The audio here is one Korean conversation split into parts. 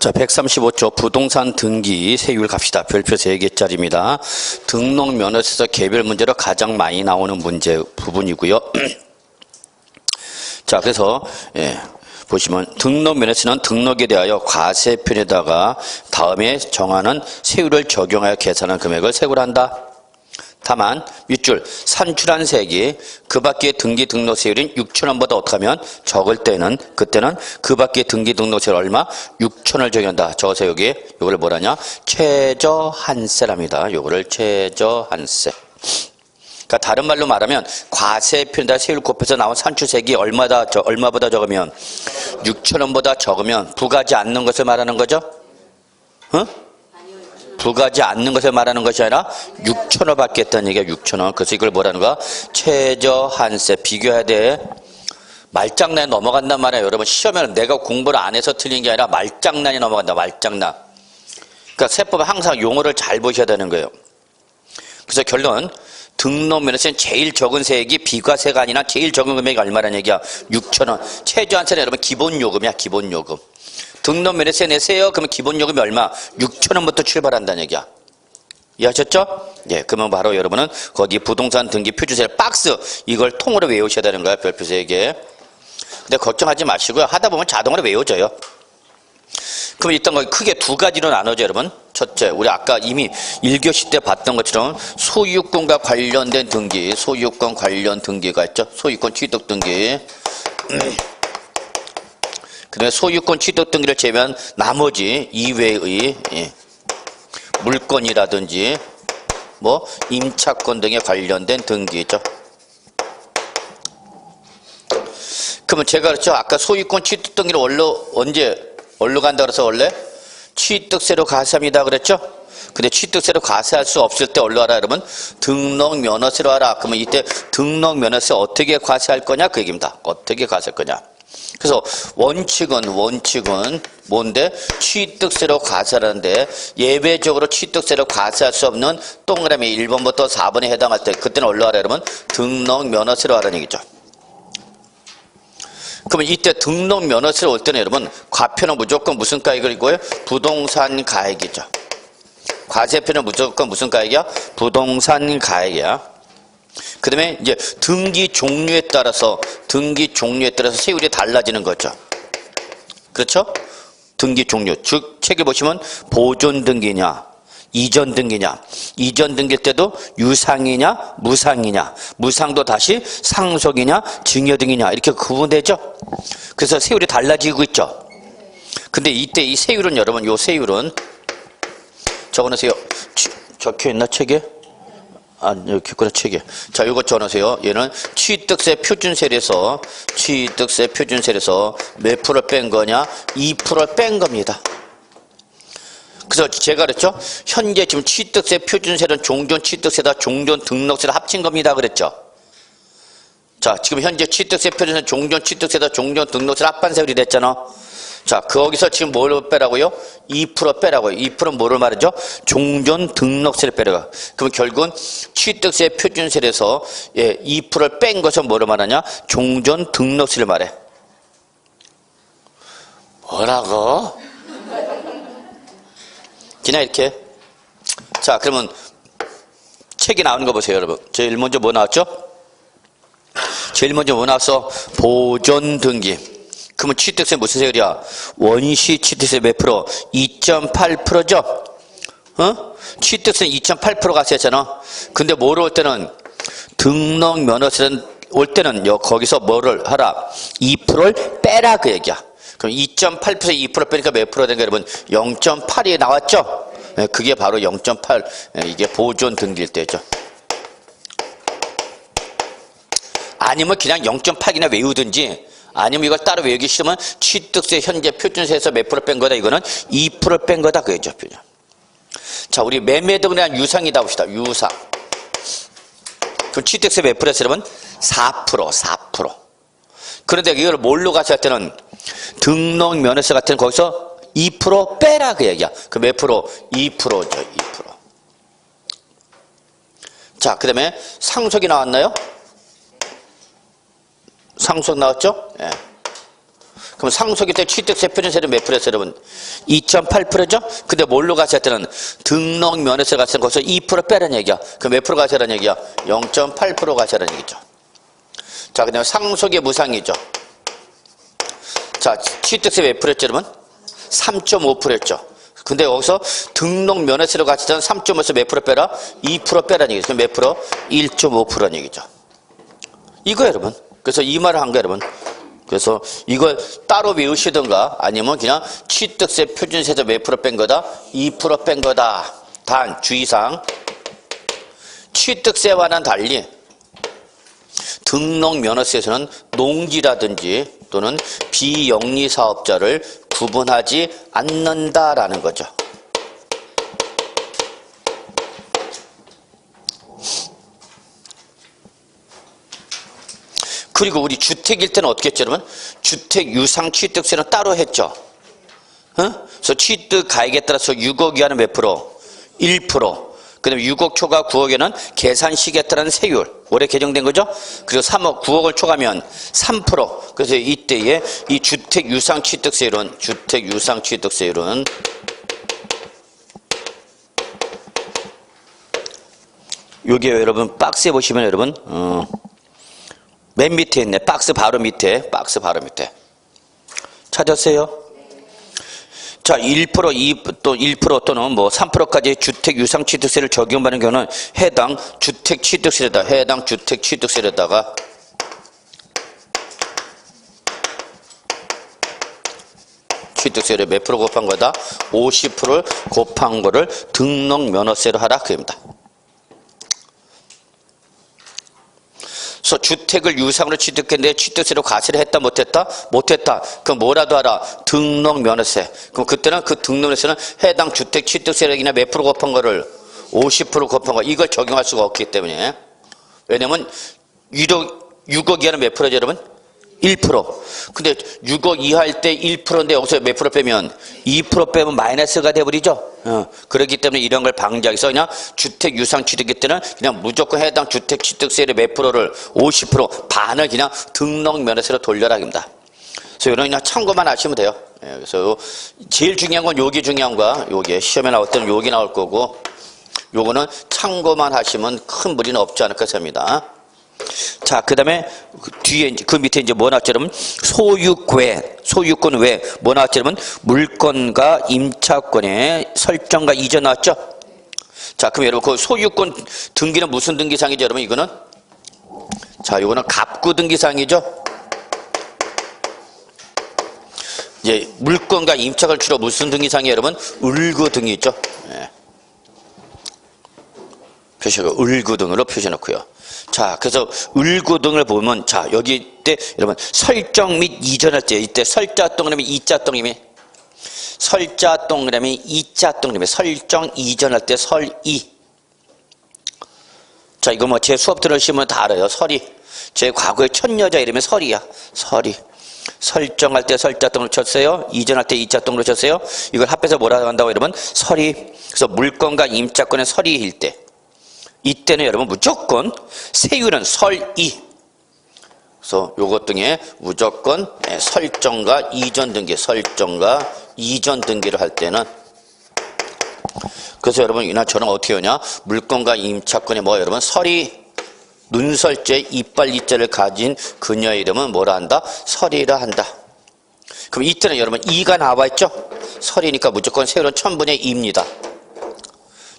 자, 135조 부동산 등기 세율 갑시다. 별표 3개짜리입니다. 등록 면허에서 개별 문제로 가장 많이 나오는 문제 부분이고요. 자, 그래서 보시면 등록 면허에서는 등록에 대하여 과세편에다가 다음에 정하는 세율을 적용하여 계산한 금액을 세고를 한다. 다만 밑줄 산출한 세액이 그 밖의 등기 등록 세율인 6,000원보다 어떻게 하면 적을 때는 그때는 그 밖의 등기 등록 세율 얼마? 6,000원을 적용한다. 적어서 여기 요거를 뭐라냐? 최저한세랍니다. 요거를 최저한세. 그러니까 다른 말로 말하면 과세편에다 세율 곱해서 나온 산출세액이 얼마보다 적으면 6,000원보다 적으면 부과하지 않는 것을 말하는 거죠? 어? 부과하지 않는 것을 말하는 것이 아니라 6,000원 받겠다는 얘기야. 6,000원. 그래서 이걸 뭐라는 거야? 최저한세. 비교해야 돼. 말장난에 넘어간단 말이야. 여러분 시험에는 내가 공부를 안 해서 틀린 게 아니라 말장난이 넘어간다. 말장난. 그러니까 세법은 항상 용어를 잘 보셔야 되는 거예요. 그래서 결론 등록면허세는 제일 적은 세액이 비과세가 아니라 제일 적은 금액이 얼마라는 얘기야? 6,000원. 최저한세는 여러분 기본요금이야. 기본요금. 등록면허세 내세요. 그러면 기본요금이 얼마? 6,000원부터 출발한다는 얘기야. 이해하셨죠? 예, 그러면 바로 여러분은 거기 부동산 등기 표준세 박스 이걸 통으로 외우셔야 되는 거야. 별표 3개. 근데 걱정하지 마시고요. 하다 보면 자동으로 외워져요. 그럼 일단 거기 크게 두 가지로 나눠져 여러분. 첫째, 우리 아까 이미 1교시 때 봤던 것처럼 소유권과 관련된 등기, 소유권 관련 등기가 있죠. 소유권 취득 등기. 그 다음에 소유권 취득 등기를 제외한 나머지 이외의 물건이라든지 뭐 임차권 등에 관련된 등기죠. 그러면 제가 그랬죠. 아까 소유권 취득 등기를 어디로 간다 그래서 원래 취득세로 과세합니다 그랬죠. 근데 취득세로 과세할 수 없을 때 어디로 하라 여러분? 등록면허세로 하라. 그러면 이때 등록면허세 어떻게 과세할 거냐 그 얘기입니다. 어떻게 과세할 거냐. 그래서 원칙은 뭔데? 취득세로 과세하는데 예외적으로 취득세로 과세할 수 없는 동그라미 1번부터 4번에 해당할 때 그때는 어디로 하라 여러분? 등록면허세로 하라는 얘기죠. 그러면 이때 등록면허세로 올 때는 여러분 과표는 무조건 무슨 가액이고요? 부동산 가액이죠. 과세표는 무조건 무슨 가액이야? 부동산 가액이야. 그 다음에 이제 등기 종류에 따라서 세율이 달라지는 거죠. 그렇죠? 등기 종류. 즉 책에 보시면 보존 등기냐 이전 등기냐. 이전 등기일 때도 유상이냐 무상이냐. 무상도 다시 상속이냐 증여등이냐 이렇게 구분되죠. 그래서 세율이 달라지고 있죠. 근데 이때 이 세율은 여러분 요 세율은 적어놓으세요. 적혀있나 책에? 아, 여기 그래 책에. 자, 이거 적어놓으세요. 얘는 취득세 표준세에서 몇 프로 뺀 거냐? 2%를 뺀 겁니다. 그래서 제가 그랬죠. 현재 지금 취득세 표준세는 종전 취득세다 종전 등록세다 합친 겁니다. 그랬죠. 자, 지금 현재 취득세 표준세는 종전 취득세다 종전 등록세 합한 세율이 됐잖아. 자, 거기서 지금 뭘 빼라고요? 2% 빼라고요. 2%는 뭐를 말하죠? 종전 등록세를 빼라고. 그럼 결국은 취득세 표준세에서 2%를 뺀 것은 뭐를 말하냐? 종전 등록세를 말해. 뭐라고? 그냥 이렇게. 자, 그러면 책이 나오는 거 보세요, 여러분. 제일 먼저 뭐 나왔죠? 제일 먼저 뭐 나왔어? 보존 등기. 그러면 취득세 무슨 세율이야? 원시 취득세 몇 프로? 2.8%죠? 취득세는 2.8% 과세했잖아. 근데 뭐로 올 때는 등록면허세는 올 때는 거기서 뭐를 하라? 2%를 빼라 그 얘기야. 그럼 2.8%에서 2% 빼니까 몇 프로 된 거 여러분? 0.8이 나왔죠? 그게 바로 0.8 이게 보존 등기일 때죠. 아니면 그냥 0.8이나 외우든지 아니면 이걸 따로 외우기 싫으면 취득세 현재 표준세에서 몇 프로 뺀 거다 이거는 2% 뺀 거다 그거죠. 자, 우리 매매등에 대한 유상이다 봅시다. 유상. 그럼 취득세 몇 프로였어요 여러분? 4%. 그런데 이걸 뭘로 가서 할 때는 등록면허세 같은 거기서 2% 빼라 그 얘기야. 그 몇 프로? 2%죠. 2%. 자, 그 다음에 상속이 나왔나요? 상속 나왔죠? 예. 그럼 상속일 때 취득세 표준세율은 몇 프로였어요, 여러분? 2.8%죠? 근데 뭘로 가세할 때는 등록 면허세 갔을 때 거기서 2% 빼라는 얘기야. 그럼 몇 프로 가세라는 얘기야? 0.8% 가세라는 얘기죠. 자, 그 다음에 상속의 무상이죠. 자, 취득세 몇 프로였죠, 여러분? 3.5%였죠. 근데 여기서 등록 면허세로 갔을 때는 3.5에서 몇 프로 빼라? 2% 빼라는 얘기죠. 그럼 몇 프로? 1.5%라는 얘기죠. 이거 여러분. 그래서 이 말을 한 거예요, 여러분. 그래서 이걸 따로 외우시던가 아니면 그냥 취득세 표준세에서 몇 프로 뺀 거다? 2% 뺀 거다. 단 주의사항 취득세와는 달리 등록 면허세에서는 농지라든지 또는 비영리 사업자를 구분하지 않는다라는 거죠. 그리고 우리 주택일 때는 어떻게 했죠, 여러분? 주택 유상 취득세는 따로 했죠. 그래서 취득 가액에 따라서 6억 이하는 몇 프로? 1%. 그 다음에 6억 초과 9억에는 계산식에 따른 세율. 올해 개정된 거죠? 그리고 3억, 9억을 초과하면 3%. 그래서 이때에 이 주택 유상 취득세율은, 요게 여러분, 박스에 보시면 여러분, 맨 밑에 있네. 박스 바로 밑에. 찾았어요? 자, 1% 또는 뭐 3%까지 주택 유상 취득세를 적용받는 경우는 해당 주택 취득세에다가 취득세를 몇 프로 곱한 거다? 50%를 곱한 거를 등록 면허세로 하라 그럽니다. 그래서 주택을 유상으로 취득했는데 취득세로 과세를 했다 못했다? 못했다. 그럼 뭐라도 하라? 등록 면허세. 그럼 그때는 그 등록 면허세는 해당 주택 취득세액이나 몇 프로 곱한 거를 50% 곱한 거 이걸 적용할 수가 없기 때문에. 왜냐면 6억 이하는 몇 프로죠, 여러분? 1%. 근데 6억 이하일 때 1%인데 여기서 몇 프로 빼면 2% 빼면 마이너스가 돼버리죠. 그렇기 때문에 이런 걸 방지하기 위해서 그냥 주택 유상 취득일 때는 그냥 무조건 해당 주택 취득세율의 몇 프로를 50% 반을 그냥 등록 면허세로 돌려라 합니다. 그래서 이런 그냥 참고만 하시면 돼요. 그래서 제일 중요한 건 요게 중요한 거야. 요게 시험에 나올 때는 요게 나올 거고 요거는 참고만 하시면 큰 무리는 없지 않을까 생각합니다. 자, 그 다음에 뒤에 그 밑에 이제 뭐 나왔죠, 여러분? 소유권 외 뭐 나왔죠, 여러분? 물권과 임차권의 설정과 이전 나왔죠? 자, 그럼 여러분 그 소유권 등기는 무슨 등기상이죠, 여러분? 이거는 자, 이거는 갑구 등기상이죠. 이제 물권과 임차권을 주로 무슨 등기상이에요, 여러분? 을구 등이죠. 표시가 을구 등으로 표시해 놓고요. 자, 그래서 을구 등을 보면, 자, 여기 때, 여러분, 설정 및 이전할 때, 이때 설자 동그라미, 이자 동그라미, 설정 이전할 때 설이. 자, 이거 뭐 제 수업 들으시면 다 알아요. 설이. 제 과거에 첫 여자 이름이 설이야. 설이. 설정할 때 설자 동으로 쳤어요. 이전할 때 이자 동으로 쳤어요. 이걸 합해서 뭐라고 한다고 여러분? 설이. 그래서 물권과 임차권의 설이일 때. 이때는 여러분 무조건 세율은 설이. 그래서 요것 등에 무조건 설정과 이전 등기를 할 때는 그래서 여러분 이나처럼 어떻게 하냐? 물권과 임차권에 뭐 여러분 설이 눈설자 이빨 이자를 가진 그녀의 이름은 뭐라 한다? 설이라 한다. 그럼 이때는 여러분 2가 나와 있죠? 설이니까 무조건 세율은 1000분의 2입니다.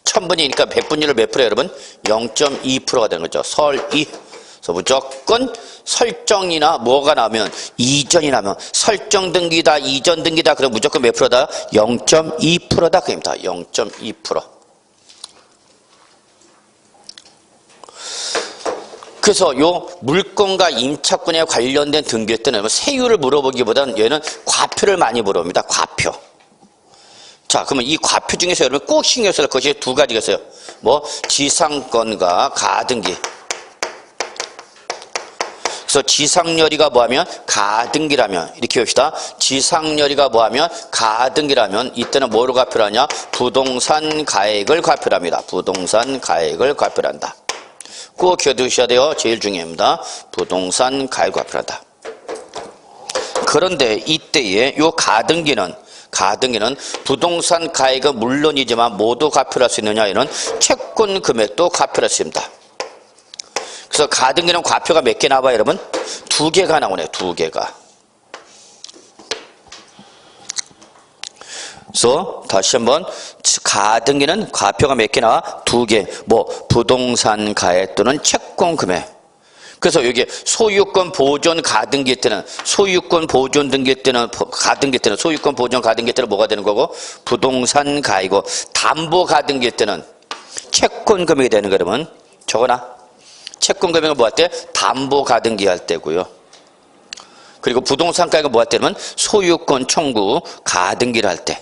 1000분이니까 100분율을 몇 프로 여러분? 0.2%가 되는 거죠. 설이. 그래서 무조건 설정이나 뭐가 나오면 이전이 나면 설정 등기다 이전 등기다 그럼 무조건 몇 프로다? 0.2%다 그입니다. 0.2%. 그래서 요 물권과 임차권에 관련된 등기일 때는 세율을 물어보기보다는 얘는 과표를 많이 물어봅니다. 과표. 자, 그러면 이 과표 중에서 여러분 꼭 신경 쓸 것이 두 가지가 있어요. 뭐 지상권과 가등기. 그래서 지상여리가 뭐하면 가등기라면 이렇게 봅시다. 지상여리가 뭐하면 가등기라면 이때는 뭐로 과표를 하냐? 부동산 가액을 과표를 합니다. 부동산 가액을 과표를 한다. 꼭 기억해 두셔야 돼요. 제일 중요합니다. 부동산 가액을 과표를 한다. 그런데 이때에 요 가등기는 부동산 가액은 물론이지만 모두 가표할 수 있느냐? 이는 채권 금액도 가표할 수 있습니다. 그래서 가등기는 과표가 몇 개 나와요, 여러분? 2개가 나오네요, 2개가. 그래서 다시 한번 가등기는 과표가 몇 개 나와? 2개. 뭐 부동산 가액 또는 채권 금액. 그래서 여기 소유권 보존 가등기 때는 소유권 보존 등기 때는 가등기 때는 소유권 보존 가등기 때는 뭐가 되는 거고 부동산 가이고 담보 가등기 때는 채권 금액이 되는 거 그러면 적어놔. 채권 금액은 뭐 할 때? 담보 가등기 할 때고요. 그리고 부동산 가액은 뭐 할 때면 소유권 청구 가등기를 할 때.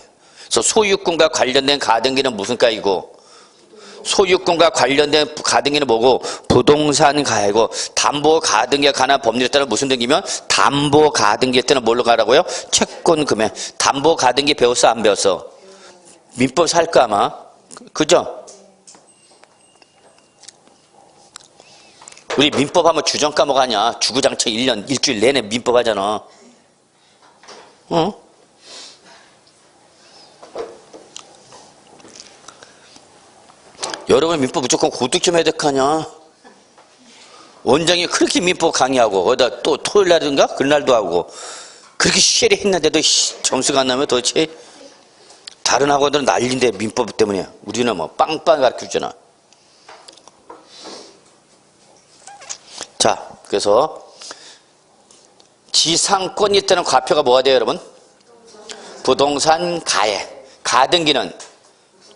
그래서 소유권과 관련된 가등기는 무슨 가이고 소유권과 관련된 가등기는 뭐고 부동산 가액이고 담보 가등기에 관한 법률에 따라 무슨 등기면 담보 가등기에 따라 뭘로 가라고요? 채권 금액. 담보 가등기 배웠어 안 배웠어? 민법 살까 아마? 그죠? 우리 민법 하면 주정 과목 하냐? 주구장창 1년 일주일 내내 민법 하잖아. 어? 여러분 민법 무조건 고득 좀 해득하냐? 원장이 그렇게 민법 강의하고 거기다 또 토요일날인가? 그날도 하고 그렇게 시혜리 했는데도 점수가 안 나면 도대체 다른 학원들은 난리인데 민법 때문에 우리는 뭐 빵빵 가르쳐주잖아. 자, 그래서 지상권이 있다는 과표가 뭐가 돼요, 여러분? 부동산 가액. 가등기는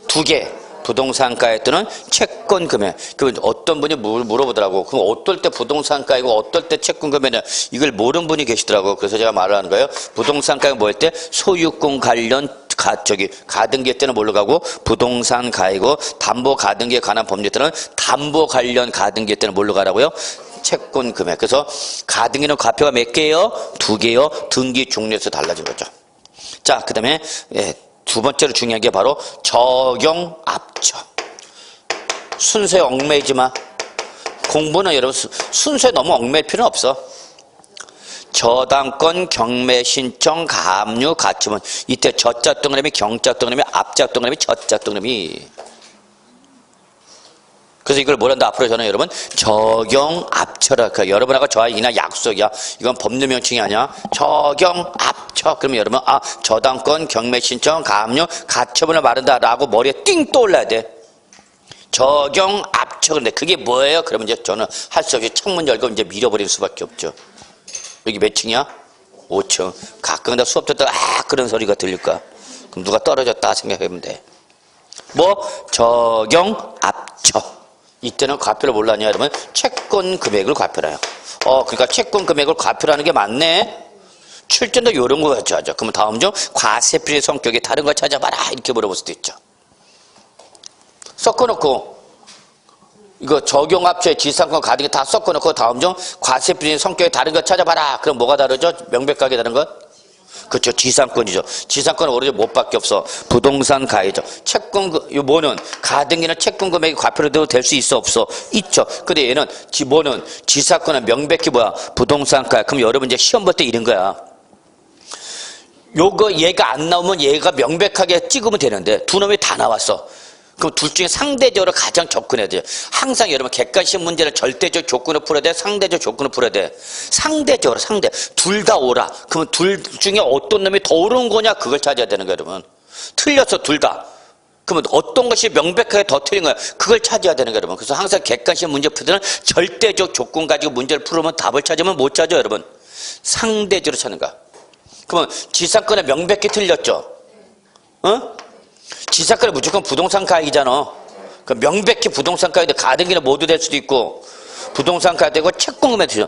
2개. 부동산 가액 또는 채권 금액. 그 어떤 분이 물어보더라고. 그럼 어떨 때 부동산 가액이고 어떨 때 채권 금액이냐 이걸 모르는 분이 계시더라고. 그래서 제가 말을 하는 거예요. 부동산 가액 뭐 할 때 소유권 관련 가등기 때는 뭘로 가고 부동산 가액이고 담보 가등기에 관한 법률 때는 담보 관련 가등기 때는 뭘로 가라고요? 채권 금액. 그래서 가등기는 과표가 몇 개예요? 2개요. 등기 종류에서 달라진 거죠. 자, 그 다음에 두 번째로 중요한 게 바로 적용 압처. 순서에 얽매이지 마. 공부는 여러분 순서에 너무 얽매일 필요는 없어. 저당권, 경매 신청, 가압류, 가처분. 이때 저자 동그라미, 경자 동그라미, 앞자 동그라미, 저자 동그라미. 그래서 이걸 뭐란다? 앞으로 저는 여러분 적용 압처라. 여러분하고 저와 이나 약속이야. 이건 법률 명칭이 아니야. 적용 압처. 그러면 여러분 저당권, 경매 신청, 가압류, 가처분을 말한다라고 머리에 띵 떠올라야 돼. 적용 압처. 근데 그게 뭐예요? 그러면 이제 저는 할 수 없이 창문 열고 이제 밀어버릴 수밖에 없죠. 여기 몇 층이야? 5층. 가끔 다 수업 듣다가 그런 소리가 들릴까? 그럼 누가 떨어졌다 생각하면 돼. 뭐 적용 압처. 이때는 과표를 뭘로 하냐 여러분? 채권 금액을 과표를 해요. 그러니까 채권 금액을 과표를 하는 게 맞네. 출전도 이런 거 가지고 하죠. 그러면 다음 중 과세필의 성격이 다른 거 찾아봐라 이렇게 물어볼 수도 있죠. 섞어놓고 이거 적용합처에 지상권 가등기 다 섞어놓고 다음 중 과세필의 성격이 다른 거 찾아봐라. 그럼 뭐가 다르죠? 명백하게 다른 것? 그렇죠. 지상권이죠. 지상권은 오로지 뭐밖에 없어? 부동산 가액이죠. 채권, 뭐는 가등기는 채권 금액이 과표로 될 수 있어 없어? 있죠. 근데 얘는 뭐는 지상권은 명백히 뭐야? 부동산 가액. 그럼 여러분 이제 시험 볼 때 이런 거야. 요거 얘가 안 나오면 얘가 명백하게 찍으면 되는데 두 놈이 다 나왔어. 그럼 둘 중에 상대적으로 가장 접근해야 돼요. 항상 여러분 객관식 문제는 절대적 조건을 풀어야 돼, 상대적 조건을 풀어야 돼. 상대적으로 둘 다 오라. 그러면 둘 중에 어떤 놈이 더 옳은 거냐 그걸 찾아야 되는 거예요, 여러분. 틀렸어 둘 다. 그러면 어떤 것이 명백하게 더 틀린 거야 그걸 찾아야 되는 거예요, 여러분. 그래서 항상 객관식 문제 풀 때는 절대적 조건 가지고 문제를 풀으면 답을 찾으면 못 찾아요, 여러분. 상대적으로 찾는 거야. 그러면 지상권에 명백히 틀렸죠. 지상권은 무조건 부동산 가액이잖아. 그 명백히 부동산 가액인데 가등기는 모두 될 수도 있고 부동산 가액되고 채권금에 되죠.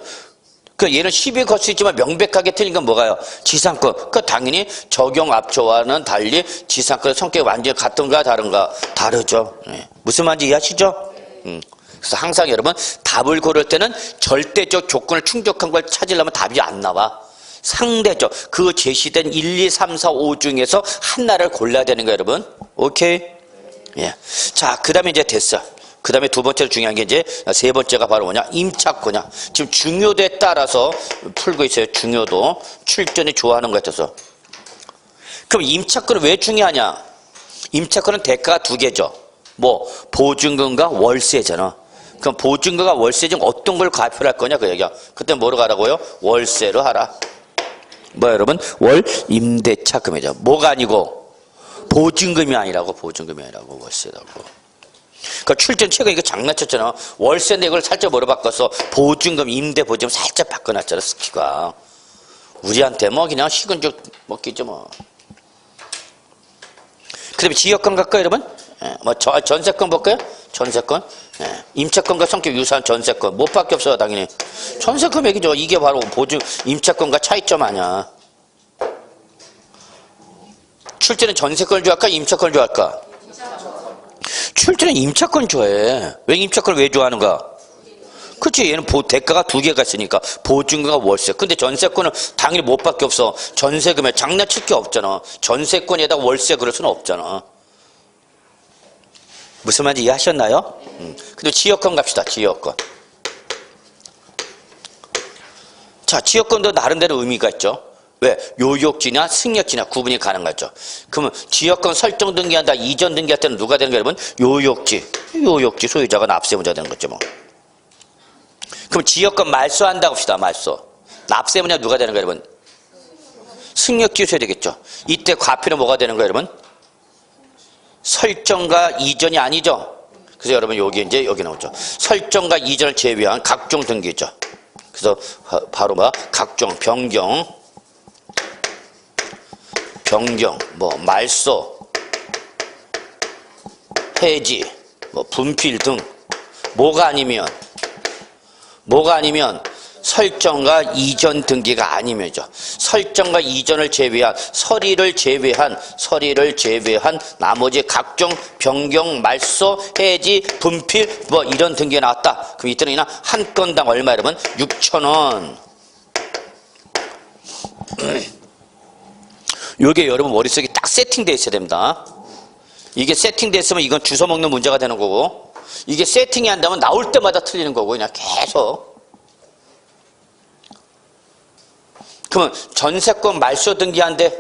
그 얘는 시비 걸 수 있지만 명백하게 틀린 건 뭐가요? 지상권. 그 당연히 적용 압처와는 달리 지상권의 성격이 완전히 같은가 다른가? 다르죠. 네. 무슨 말인지 이해하시죠? 그래서 항상 여러분 답을 고를 때는 절대적 조건을 충족한 걸 찾으려면 답이 안 나와. 상대적 그 제시된 1, 2, 3, 4, 5 중에서 하나를 골라야 되는 거예요, 여러분. 오케이? 예. 자, 그 다음에 이제 됐어. 그 다음에 두 번째로 중요한 게 이제 세 번째가 바로 뭐냐? 임차권이야. 지금 중요도에 따라서 풀고 있어요. 중요도. 출전이 좋아하는 것 같아서. 그럼 임차권은 왜 중요하냐? 임차권은 대가가 두 개죠. 뭐 보증금과 월세잖아. 그럼 보증금과 월세 중 어떤 걸 과표를 할 거냐 그 얘기야. 그때 뭐로 가라고요? 월세로 하라. 뭐 여러분? 월 임대차금이죠. 뭐가 아니고 보증금이 아니라고. 보증금이 아니라고 월세라고. 그러니까 출전 최근 이거 장난쳤잖아. 월세인데 이걸 살짝 뭐로 바꿨어? 보증금, 임대 보증금 살짝 바꿔놨잖아. 스키가. 우리한테 뭐 그냥 식은 죽 먹기죠 뭐. 그 다음에 지역권 갈까요 여러분? 예, 뭐 전세권 볼까요? 전세권. 예, 임차권과 성격 유사한 전세권. 못 밖에 없어요 당연히. 전세권 얘기죠. 이게 바로 보증 임차권과 차이점 아니야. 출전은 전세권을 좋아할까? 임차권을 좋아할까? 출전은 임차권 좋아해. 왜 임차권을 왜 좋아하는가? 그치, 얘는 대가가 두 개가 있으니까 보증금과 월세. 근데 전세권은 당연히 못 밖에 없어. 전세금에 장난칠 게 없잖아. 전세권에다가 월세 그럴 수는 없잖아. 무슨 말인지 이해하셨나요? 근데 지역권 갑시다. 지역권. 자, 지역권도 나름대로 의미가 있죠. 왜? 요역지나 승역지나 구분이 가능하죠. 그러면 지역권 설정 등기한다, 이전 등기할 때는 누가 되는 거예요, 여러분? 요역지. 요역지 소유자가 납세무자 되는 거죠, 뭐. 그럼 지역권 말소한다고 합시다, 말소. 납세무자 누가 되는 거예요, 여러분? 승역지 소유자 되겠죠. 이때 과표는 뭐가 되는 거예요, 여러분? 설정과 이전이 아니죠. 그래서 여러분 여기 이제 여기 나오죠. 설정과 이전을 제외한 각종 등기죠. 그래서 바로 뭐 각종 변경, 뭐 말소, 해지, 뭐 분필 등 뭐가 아니면 설정과 이전 등기가 아니면죠. 설정과 이전을 제외한 서리를 제외한 나머지 각종 변경, 말소, 해지, 분필 뭐 이런 등기가 나왔다. 그럼 이때는 그냥 한 건당 얼마 여러분? 6,000원. 요게 여러분 머릿속에 딱 세팅되어 있어야 됩니다. 이게 세팅되어 있으면 이건 주워 먹는 문제가 되는 거고, 이게 세팅이 안 되면 나올 때마다 틀리는 거고, 그냥 계속. 그러면 전세권 말소 등기한대.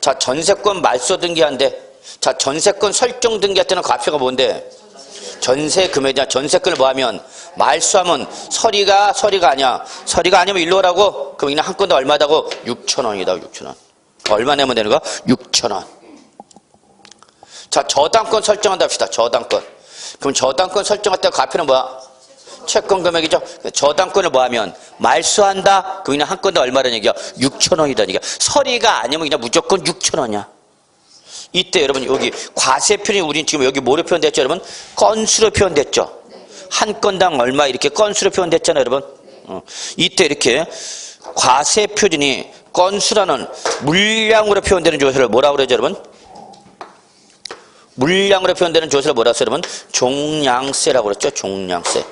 자, 전세권 말소 등기한대. 자, 전세권 설정 등기할 때는 과표가 뭔데? 전세금액이냐. 전세권을 뭐 하면? 말소하면 서리가 아니야. 서리가 아니면 일로 오라고? 그럼 그냥 한 건당 얼마다고? 6,000원이다. 6,000원. 얼마 내면 되는 거야? 6,000원. 자, 저당권 설정한다 합시다. 저당권. 그럼 저당권 설정할 때 과표는 뭐야? 채권 금액이죠. 저당권을 뭐 하면? 말소한다? 그럼 그냥 한 건당 얼마라는 얘기야? 6,000원이다. 얘기야. 서리가 아니면 그냥 무조건 6,000원이야. 이때 여러분 여기 과세 표현이 우린 지금 여기 뭐로 표현됐죠, 여러분? 건수로 표현됐죠. 한 건당 얼마 이렇게 건수로 표현됐잖아요, 여러분. 이때 이렇게 과세 표준이 건수라는 물량으로 표현되는 조세를 뭐라고 그러죠, 여러분? 물량으로 표현되는 조세를 뭐라고 했어요, 여러분? 종량세라고 그랬죠, 종량세.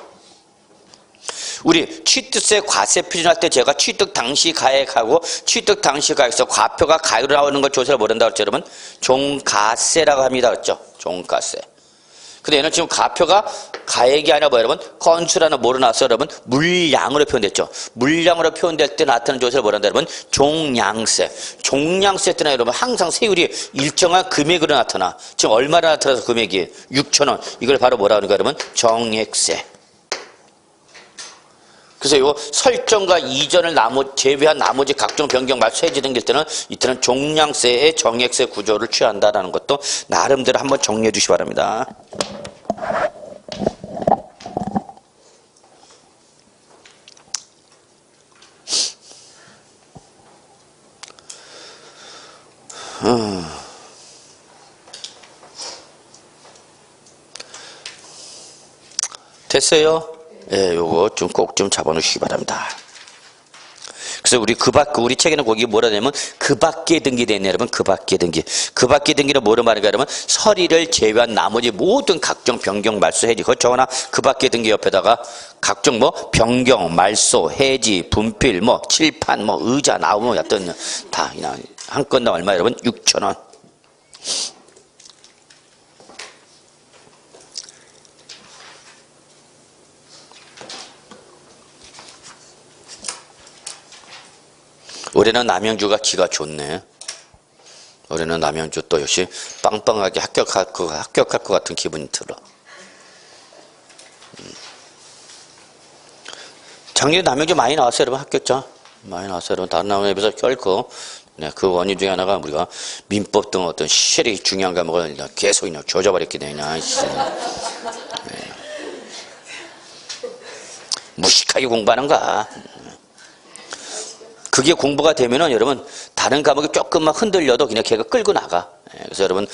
우리 취득세 과세 표준할 때 제가 취득 당시 가액하고 취득 당시 가액에서 과표가 가액으로 나오는 걸 조세를 뭐란다고 했죠, 여러분? 종가세라고 합니다. 그랬죠? 종가세. 근데 얘는 지금 과표가 가액이 아니라 뭐 여러분? 건수라는 뭐로 나왔어요, 여러분? 물량으로 표현됐죠. 물량으로 표현될 때 나타나는 조세를 뭐란다, 여러분? 종량세. 종량세 때는 여러분 항상 세율이 일정한 금액으로 나타나. 지금 얼마나 나타나서 금액이? 6,000원. 이걸 바로 뭐라 하는 거예요, 여러분? 정액세. 그래서 이 설정과 이전을 제외한 나머지 각종 변경, 말소, 해지 등일 때는 이때는 종량세의 정액세 구조를 취한다는 것도 나름대로 한번 정리해 주시기 바랍니다. 됐어요? 예, 요거 좀 꼭 좀 잡아놓으시기 바랍니다. 그래서 우리 책에는 거기 뭐라 하냐면 그 밖에 등기되어 있네, 여러분. 그 밖에 등기. 그 밖에 등기는 뭐로 말하는가, 여러분? 서리를 제외한 나머지 모든 각종 변경, 말소, 해지. 그거 적어놔. 그 밖에 등기 옆에다가 각종 뭐 변경, 말소, 해지, 분필, 뭐 칠판, 뭐 의자, 나무, 어떤 다 그냥 한 건당 얼마, 여러분? 6,000원. 올해는 남양주가 기가 좋네. 올해는 남양주 또 역시 빵빵하게 합격할 것 같은 기분이 들어. 작년에 남양주 많이 나왔어요, 여러분. 합격자 많이 나왔어요, 여러분. 다른 나라에 비해서 결코. 네, 그 원인 중에 하나가 우리가 민법 등 어떤 시절이 중요한 과목을 계속 그냥 조져버렸기 때문에 네. 무식하게 공부하는가. 그게 공부가 되면은 여러분 다른 과목이 조금만 흔들려도 그냥 걔가 끌고 나가. 네, 그래서 여러분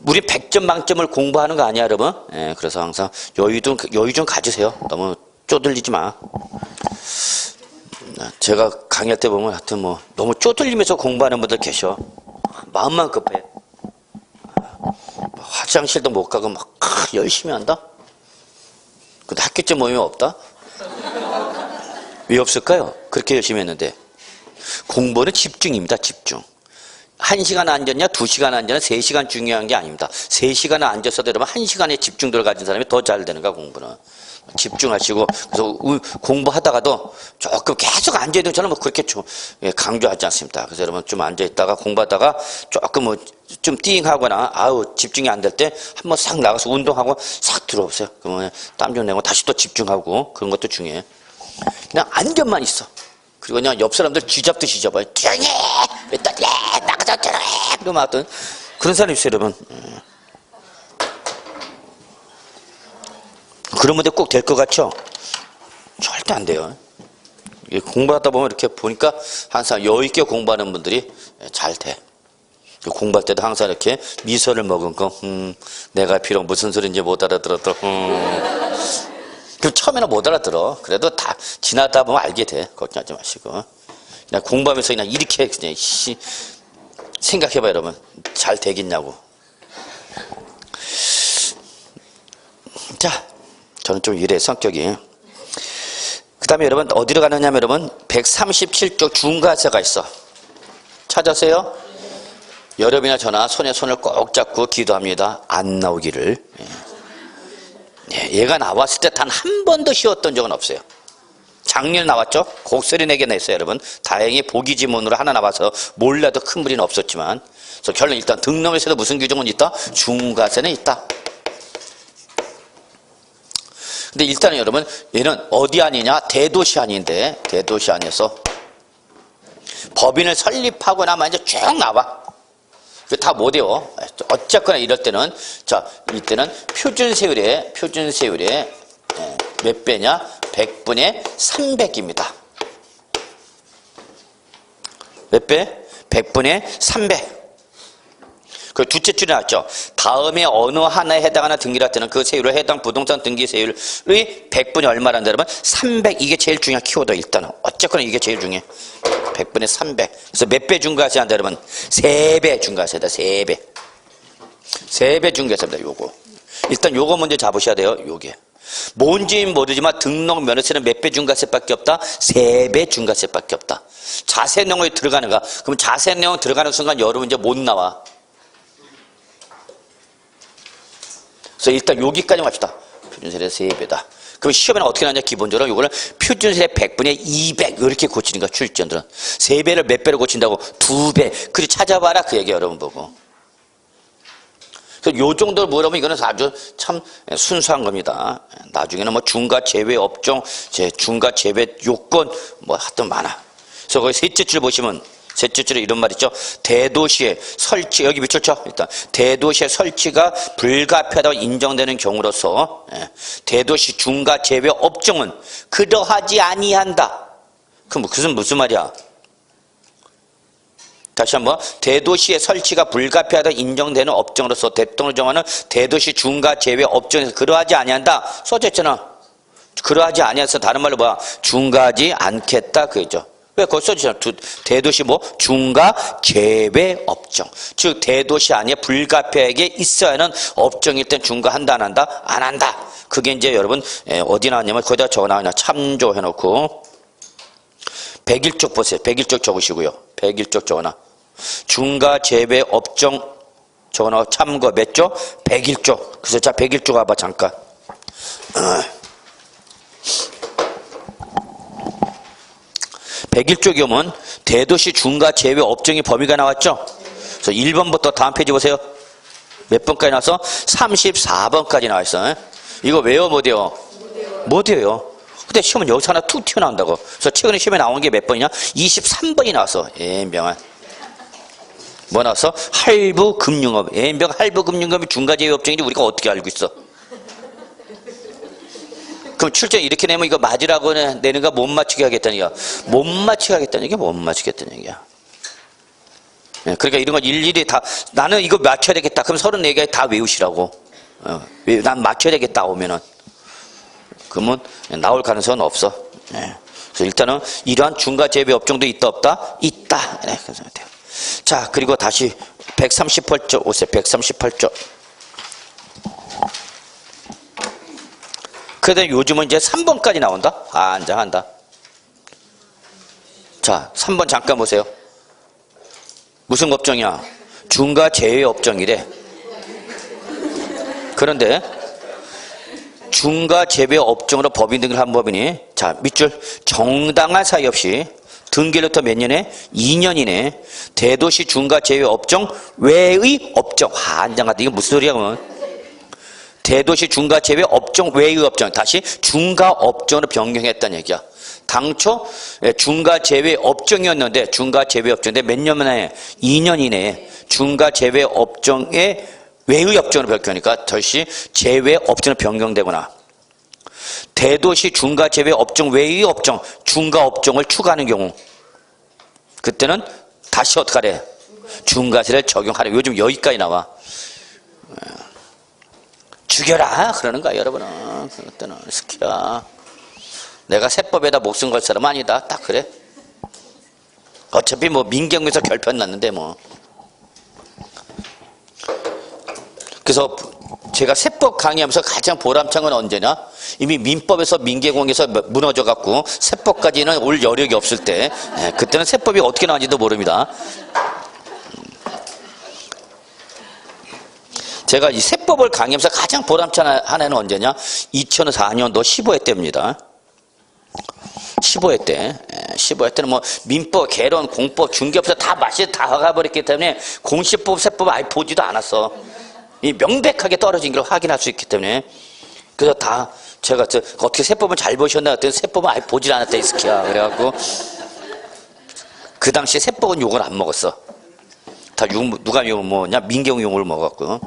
우리 100점 만점을 공부하는 거 아니야, 여러분. 네, 그래서 항상 여유 좀 가지세요. 너무 쪼들리지 마. 제가 강의할 때 보면 하여튼 뭐 너무 쪼들리면서 공부하는 분들 계셔. 마음만 급해. 화장실도 못 가고 막 열심히 한다. 근데 학교점 모임이 없다. 왜 없을까요? 그렇게 열심히 했는데. 공부는 집중입니다. 집중. 1시간 앉았냐 2시간 앉았냐 3시간 중요한 게 아닙니다. 3시간 앉았어도 여러분 1시간의 집중도를 가진 사람이 더 잘 되는 거야. 공부는. 집중하시고. 그래서 공부하다가도 조금 계속 앉아있는 저는 뭐 그렇게 강조하지 않습니다. 그래서 여러분 좀 앉아있다가 공부하다가 조금 뭐 좀 띵하거나 아우 집중이 안 될 때 한번 싹 나가서 운동하고 싹 들어오세요. 그러면 땀 좀 내고 다시 또 집중하고 그런 것도 중요해. 그냥 안전만 있어. 그리고 그냥 옆 사람들 쥐잡듯이 잡아요. 조용히 해! 왜 떨래! 나가자 조용히 해! 그러면 어떤 그런 사람이 있어요, 여러분. 그런 분들 꼭 될 것 같죠? 절대 안 돼요. 공부하다 보면 이렇게 보니까 항상 여유있게 공부하는 분들이 잘 돼. 공부할 때도 항상 이렇게 미소를 머금고 내가 비록 무슨 소리인지 못 알아들어도 그 처음에는 못 알아들어. 그래도 다 지나다 보면 알게 돼. 걱정하지 마시고 그냥 공부하면서 그냥 이렇게 그냥 생각해봐 여러분. 잘 되겠냐고. 자, 저는 좀 이래 성격이. 그 다음에 여러분 어디로 가느냐면 여러분 137쪽 중과세가 있어. 찾으세요? 여러분이나 저나 손에 손을 꼭 잡고 기도합니다. 안 나오기를. 얘가 나왔을 때 단 한 번도 쉬었던 적은 없어요. 작년에 나왔죠? 곡소리 내게 냈어요, 여러분. 다행히 보기지문으로 하나 나와서 몰라도 큰 무리는 없었지만. 그래서 결론 일단 등록에서도 무슨 규정은 있다? 중과세는 있다. 근데 일단은 여러분, 얘는 어디 아니냐? 대도시 아닌데, 대도시 안에서 법인을 설립하고 나면 이제 쭉 나와. 다 못 외워. 어쨌거나 이럴 때는, 자, 이때는 표준세율의 몇 배냐? 100분의 300입니다. 몇 배? 100분의 300. 그 둘째 줄에 나왔죠. 다음에 어느 하나에 해당하는 등기라 때는 그 세율을 해당 부동산 등기 세율의 100분이 얼마란다 여러분? 300. 이게 제일 중요한 키워드 일단은. 어쨌거나 이게 제일 중요해. 100분의 300. 그래서 몇 배 중과세 한다 여러분? 3배 중과세다. 3배. 3배 중과세입니다. 요거. 일단 요거 먼저 잡으셔야 돼요. 요게. 뭔지는 모르지만 등록 면허세는 몇 배 중과세밖에 없다? 3배 중과세밖에 없다. 자세 내용이 들어가는가? 그럼 자세 내용 들어가는 순간 여러분 이제 못 나와. 그래서 일단 여기까지 갑시다. 표준세율의 3배다. 그럼 시험에는 어떻게 나냐? 기본적으로 이거는 표준세율의 100분의 200 이렇게 고치는 거야. 출전들은 3배를 몇 배로 고친다고? 2배. 그리 찾아봐라 그 얘기 여러분 보고. 그래서 요 정도로 물으면 이거는 아주 참 순수한 겁니다. 나중에는 뭐 중과 제외 업종, 중과 제외 요건 뭐 하여튼 많아. 그래서 거기 셋째 줄 보시면 셋째 줄에 이런 말 있죠. 대도시의 설치, 여기 밑줄 쳐. 일단 대도시의 설치가 불가피하다고 인정되는 경우로서 대도시 중과 제외 업종은 그러하지 아니한다. 그럼 그것은 무슨 말이야? 다시 한번 대도시의 설치가 불가피하다고 인정되는 업종으로서 대통령을 정하는 대도시 중과 제외 업종에서 그러하지 아니한다. 써졌잖아. 그러하지 아니해서 다른 말로 뭐야? 중과하지 않겠다 그죠. 왜 그거 써주잖아. 대도시 뭐? 중과 제외 업종. 즉 대도시 안에 불가피하게 있어야 하는 업종일 땐 중과한다 안 한다? 안 한다. 그게 이제 여러분 어디 나왔냐면 거기다 적어놔. 참조해놓고 101쪽 보세요. 101쪽 적으시고요. 101쪽 적어놔. 중과 제외 업종 적어놔. 참고 몇 쪽? 101쪽. 그래서 자 101쪽 와봐 잠깐. 101조 교문 대도시 중과 제외 업종의 범위가 나왔죠. 그래서 1번부터 다음 페이지 보세요. 몇 번까지 나와서 34번까지 나와 있어. 이거 외워 못 외워? 못 외워요. 근데 시험은 여기서 하나 툭 튀어나온다고. 그래서 최근에 시험에 나온 게 몇 번이냐? 23번이 나왔어. 애인병한. 뭐 나왔어? 할부금융업. 애인병 할부금융업이 중과제외업종인지 우리가 어떻게 알고 있어? 그럼 출제 이렇게 내면 이거 맞으라고 내는가 못 맞추게 하겠다는 얘기야. 못 맞추게 하겠다는 얘기야. 못 맞추겠다는 얘기야. 그러니까 이런 건 일일이 다 나는 이거 맞춰야 되겠다. 그럼 34개 다 외우시라고. 난 맞춰야 되겠다 오면은. 그러면 나올 가능성은 없어. 그래서 일단은 이러한 중과제외 업종도 있다 없다? 있다. 그래서 돼요. 자, 그리고 다시 138조 오세요. 138조. 그래도 요즘은 이제 3번까지 나온다. 한다. 자, 3번 잠깐 보세요. 무슨 업종이야? 중과제외 업종이래. 그런데 중과제외 업종으로 법인 등을 한 법인이 자 밑줄 정당한 사유 없이 등기로부터 몇 년에? 2년 이내 대도시 중과제외 업종 외의 업종. 한장하다. 이게 무슨 소리야 그러면? 대도시 중과제외 업종 외의 업종. 다시 중과업종으로 변경했다는 얘기야. 당초 중과제외 업종이었는데 중과제외 업종인데 몇 년 만에? 2년 이내에 중과제외 업종의 외의 업종으로 변경하니까 다시 제외 업종으로 변경되거나 대도시 중과제외 업종 외의 업종 중과업종을 추가하는 경우 그때는 다시 어떻게 하래? 중과세를 적용하래. 요즘 여기까지 나와. 죽여라 그러는 거야 여러분은. 그때는 스키야. 내가 세법에다 목숨 걸 사람은 아니다. 딱 그래. 어차피 뭐 민경에서 결편 났는데 뭐. 그래서 제가 세법 강의하면서 가장 보람찬 건 언제냐? 이미 민법에서 민계공에서 무너져 갖고 세법까지는 올 여력이 없을 때 그때는 세법이 어떻게 나왔는지도 모릅니다. 제가 이 세법을 강의하면서 가장 보람찬 한 해는 언제냐? 2004년도 15회 때입니다. 15회 때. 15회 때는 뭐 민법, 개론, 공법, 중개법에서 다 맛이 다 가버렸기 때문에 공시법, 세법 아예 보지도 않았어. 이 명백하게 떨어진 걸 확인할 수 있기 때문에. 그래서 다 제가 어떻게 세법은 잘 보셨나 했더니 세법은 아예 보질 않았다 이 스키야. 그래갖고 그 당시에 세법은 욕을 안 먹었어. 다 누가 욕을 먹었냐? 민경 욕을 먹었고.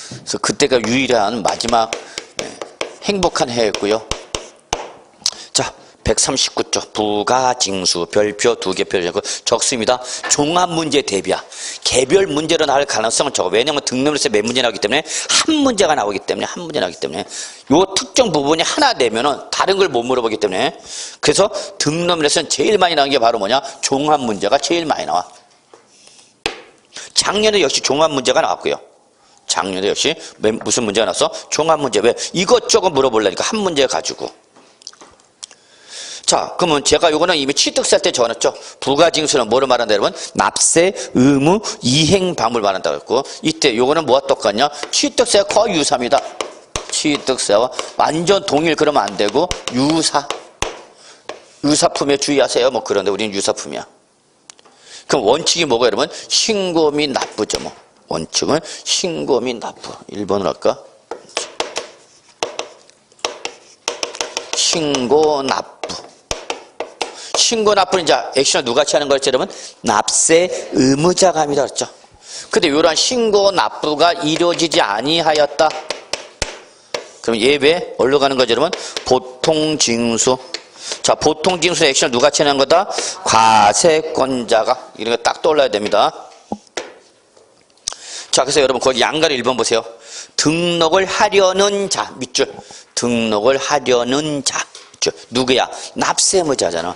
그래서 그때가 유일한 마지막 행복한 해였고요. 자, 139조 부가징수 별표 2개 표시하고 적습니다. 종합문제 대비야. 개별 문제로 나올 가능성은 적어. 왜냐하면 등록일세 몇 문제 나오기 때문에 한 문제가 나오기 때문에 요 특정 부분이 하나 되면은 다른 걸 못 물어보기 때문에 그래서 등록일세는 제일 많이 나오는 게 바로 뭐냐? 종합문제가 제일 많이 나와. 작년에 역시 종합문제가 나왔고요. 작년에 역시 무슨 문제가 나왔어? 종합문제. 왜? 이것저것 물어보려니까 한 문제 가지고. 자, 그러면 제가 요거는 이미 취득세 때 적어놨죠. 부가징수는 뭐를 말한다 여러분? 납세, 의무, 이행 방법을 말한다고 했고 이때 요거는 뭐가 똑같냐? 취득세가 거의 유사입니다. 취득세와 완전 동일 그러면 안 되고 유사품에 주의하세요. 뭐 그런데 우리는 유사품이야. 그럼 원칙이 뭐가 여러분? 신고 및 납부죠. 뭐 원칙은 신고 및 납부. 1번으로 할까? 신고 납부. 신고 납부는 이제 액션을 누가 취하는 거였죠, 여러분? 납세 의무자가 합니다. 그렇죠? 근데 이러한 신고 납부가 이루어지지 아니하였다. 그럼 얘 왜? 어디로 가는 거죠, 여러분? 보통징수. 자, 보통징수 액션을 누가 취하는 거다? 과세권자가. 이런 거 딱 떠올라야 됩니다. 자, 그래서 여러분, 거기 양가를 1번 보세요. 등록을 하려는 자, 밑줄. 등록을 하려는 자. 밑줄. 누구야? 납세 의무자잖아.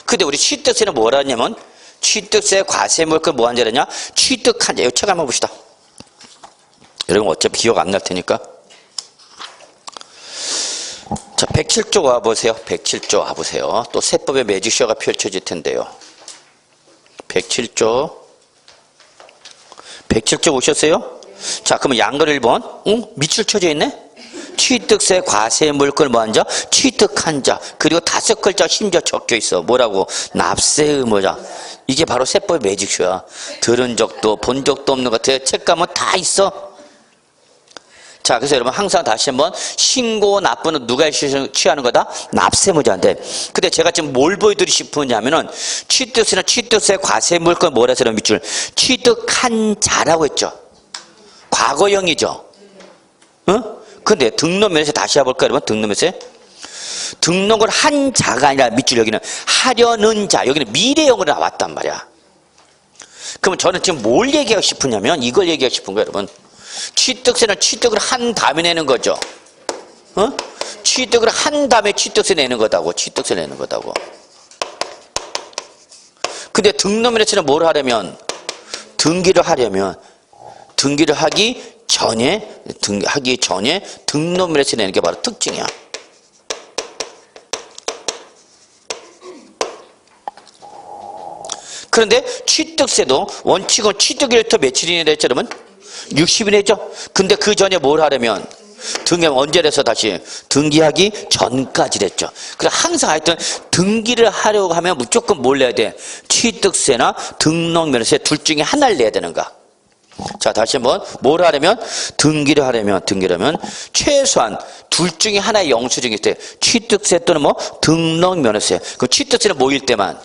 근데 우리 취득세는 뭐라 하냐면, 취득세 과세물권 뭐 한 자냐? 취득한 자. 이거 책 한번 봅시다. 여러분, 어차피 기억 안 날 테니까. 자, 107조 와보세요. 107조 와보세요. 또 세법의 매직쇼가 펼쳐질 텐데요. 107조. 107조 오셨어요? 자, 그러면 양글 1번. 응? 밑줄 쳐져 있네? 취득세 과세 물건을 뭐한 자? 취득한 자. 그리고 5글자 심지어 적혀 있어. 뭐라고? 납세 의무자. 이게 바로 세법의 매직쇼야. 들은 적도 본 적도 없는 것 같아. 책 가면 다 있어. 자, 그래서 여러분 항상 다시 한번 신고 납부는 누가 취하는 거다? 납세무자인데. 근데 제가 지금 뭘 보여드리고 싶으냐면은 취득세는 취득세 과세 물건 뭐라 해서 밑줄 취득한 자라고 했죠. 과거형이죠. 어? 근데 등록면에서 다시 해볼까요, 여러분? 등록면에서 등록을 한 자가 아니라 밑줄 여기는 하려는 자, 여기는 미래형으로 나왔단 말이야. 그러면 저는 지금 뭘 얘기하고 싶으냐면 이걸 얘기하고 싶은 거예요, 여러분. 취득세는 취득을 한 다음에 내는 거죠. 어? 취득을 한 다음에 취득세 내는 거다고. 취득세 내는 거다고. 근데 등록면에서는 뭘 하려면 등기를 하기 전에 등록면에서 내는 게 바로 특징이야. 그런데 취득세도 원칙은 취득일부터 며칠이나 됐죠, 여러분? 60일이죠. 근데 그 전에 뭘 하려면 등기 언제래서 다시 등기하기 전까지 됐죠. 그래서 항상 하여튼 등기를 하려고 하면 무조건 뭘 내야 돼? 취득세나 등록면허세 둘 중에 하나를 내야 되는가? 자, 다시 한번 뭘 하려면 등기를 하려면 최소한 둘 중에 하나의 영수증이 있대. 취득세 또는 뭐 등록면허세. 그 취득세는 뭐일 때만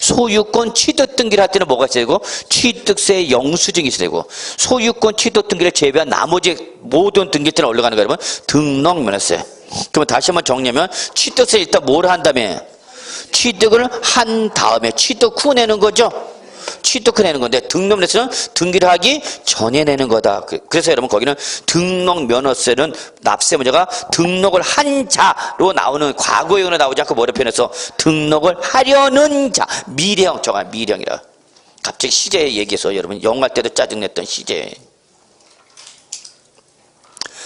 소유권 취득 등기를 할 때는 뭐가 있어야 되고 취득세 영수증이 있어야 되고 소유권 취득 등기를 제외한 나머지 모든 등기 때는 올라가는 거야, 여러분. 등록면허세. 그러면 다시 한번 정리하면 취득세 일단 뭘 한 다음에 취득을 한 다음에 취득 후 내는 거죠. 취득 후 내는 건데 등록면허세는 등기를 하기 전에 내는 거다. 그래서 여러분 거기는 등록면허세는 납세문제가 등록을 한 자로 나오는 과거형으로 나오지 않고 뭐로 표현해서 등록을 하려는 자 미래형 정말 미래형이라. 갑자기 시제 얘기해서 여러분 영어 할 때도 짜증냈던 시제.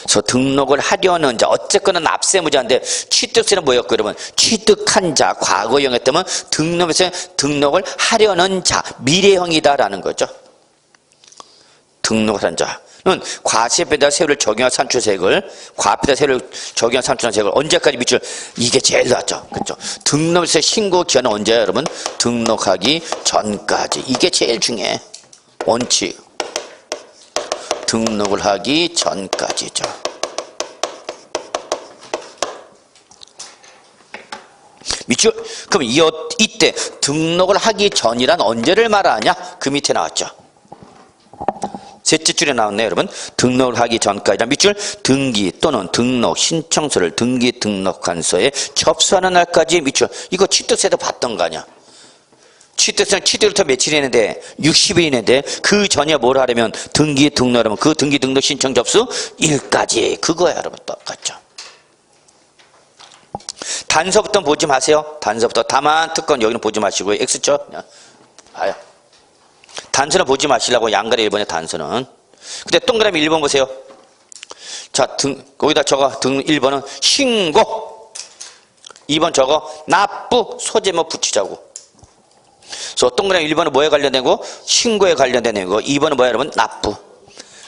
그래서 등록을 하려는 자 어쨌거나 납세무자인데 취득세는 뭐였고 여러분 취득한 자 과거형이었다면 등록에서 등록을 하려는 자 미래형이다라는 거죠. 등록을 한 자는 과세에다 세율을 적용한 산출세액을 과세에다 세율을 적용한 산출세액을 언제까지 밑줄 이게 제일 낫죠. 그렇죠. 등록세 신고 기한은 언제야 여러분? 등록하기 전까지. 이게 제일 중요해. 원칙. 등록을 하기 전까지죠. 밑줄. 그럼 이때 등록을 하기 전이란 언제를 말하냐? 그 밑에 나왔죠. 셋째 줄에 나왔네요, 여러분. 등록을 하기 전까지란 밑줄 등기 또는 등록 신청서를 등기 등록관서에 접수하는 날까지 밑줄. 이거 취득세도 받던 거 아니야? 취득세는 취득일부터 며칠이는데 60일인데 그 전에 뭘 하려면 등기 등록하려면 그 등기 등록 신청 접수 일까지 그거야 여러분. 똑같죠. 단서부터 보지 마세요. 단서부터 다만 특권 여기는 보지 마시고요. X죠? 봐요. 단서는 보지 마시려고 양가리 1번의 단서는. 근데 동그라미 1번 보세요. 자, 거기다 적어. 1번은 신고. 2번 적어. 납부. 소재 뭐 붙이자고. 그래서 동그라미 1번은 뭐에 관련되고 신고에 관련된 내용이고 2번은 뭐야 여러분? 납부.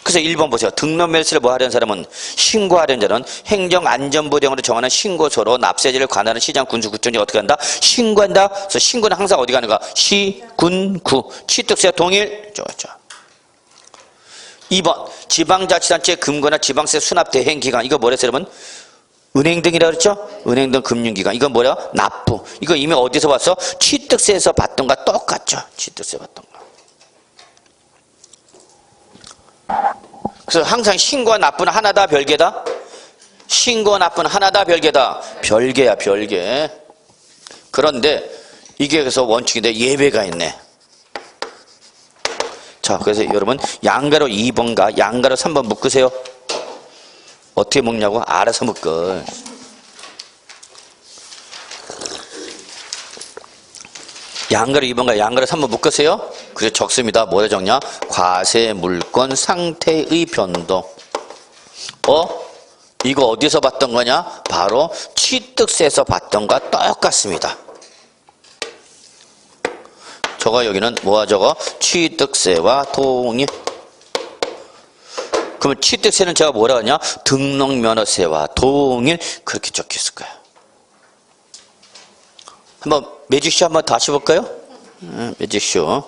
그래서 1번 보세요. 등록면허세를 뭐 하려는 사람은 신고하려는 자는 행정안전부령으로 정하는 신고서로 납세제를 관할하는 시장, 군수, 구청장이 어떻게 한다? 신고한다. 그래서 신고는 항상 어디 가는가? 시, 군, 구. 취득세 동일. 좋죠. 2번 지방자치단체 금고나 지방세 수납 대행 기간. 이거 뭐랬어요 여러분? 은행 등이라고 그랬죠? 은행 등 금융기관. 이건 뭐야? 납부. 이거 이미 어디서 봤어? 취득세에서 받던 거 똑같죠? 취득세 받던 거. 그래서 항상 신고와 납부는 하나다, 별개다? 신고와 납부는 하나다, 별개다? 별개야, 별개. 그런데 이게 그래서 원칙인데 예외가 있네. 자, 그래서 여러분 양가로 2번과 양가로 3번 묶으세요. 어떻게 먹냐고? 알아서 묶어. 양가로 2번과 양가로 3번 묶으세요. 그래서 적습니다. 뭐라 적냐? 과세 물건 상태의 변동. 이거 어디서 봤던 거냐? 바로 취득세에서 봤던 거와 똑같습니다. 저거 여기는 뭐야 저거? 취득세와 동일. 그러면 취득세는 제가 뭐라 하냐? 등록면허세와 동일 그렇게 적혀있을 거예요. 한번 매직쇼 한번 다시 볼까요? 매직쇼.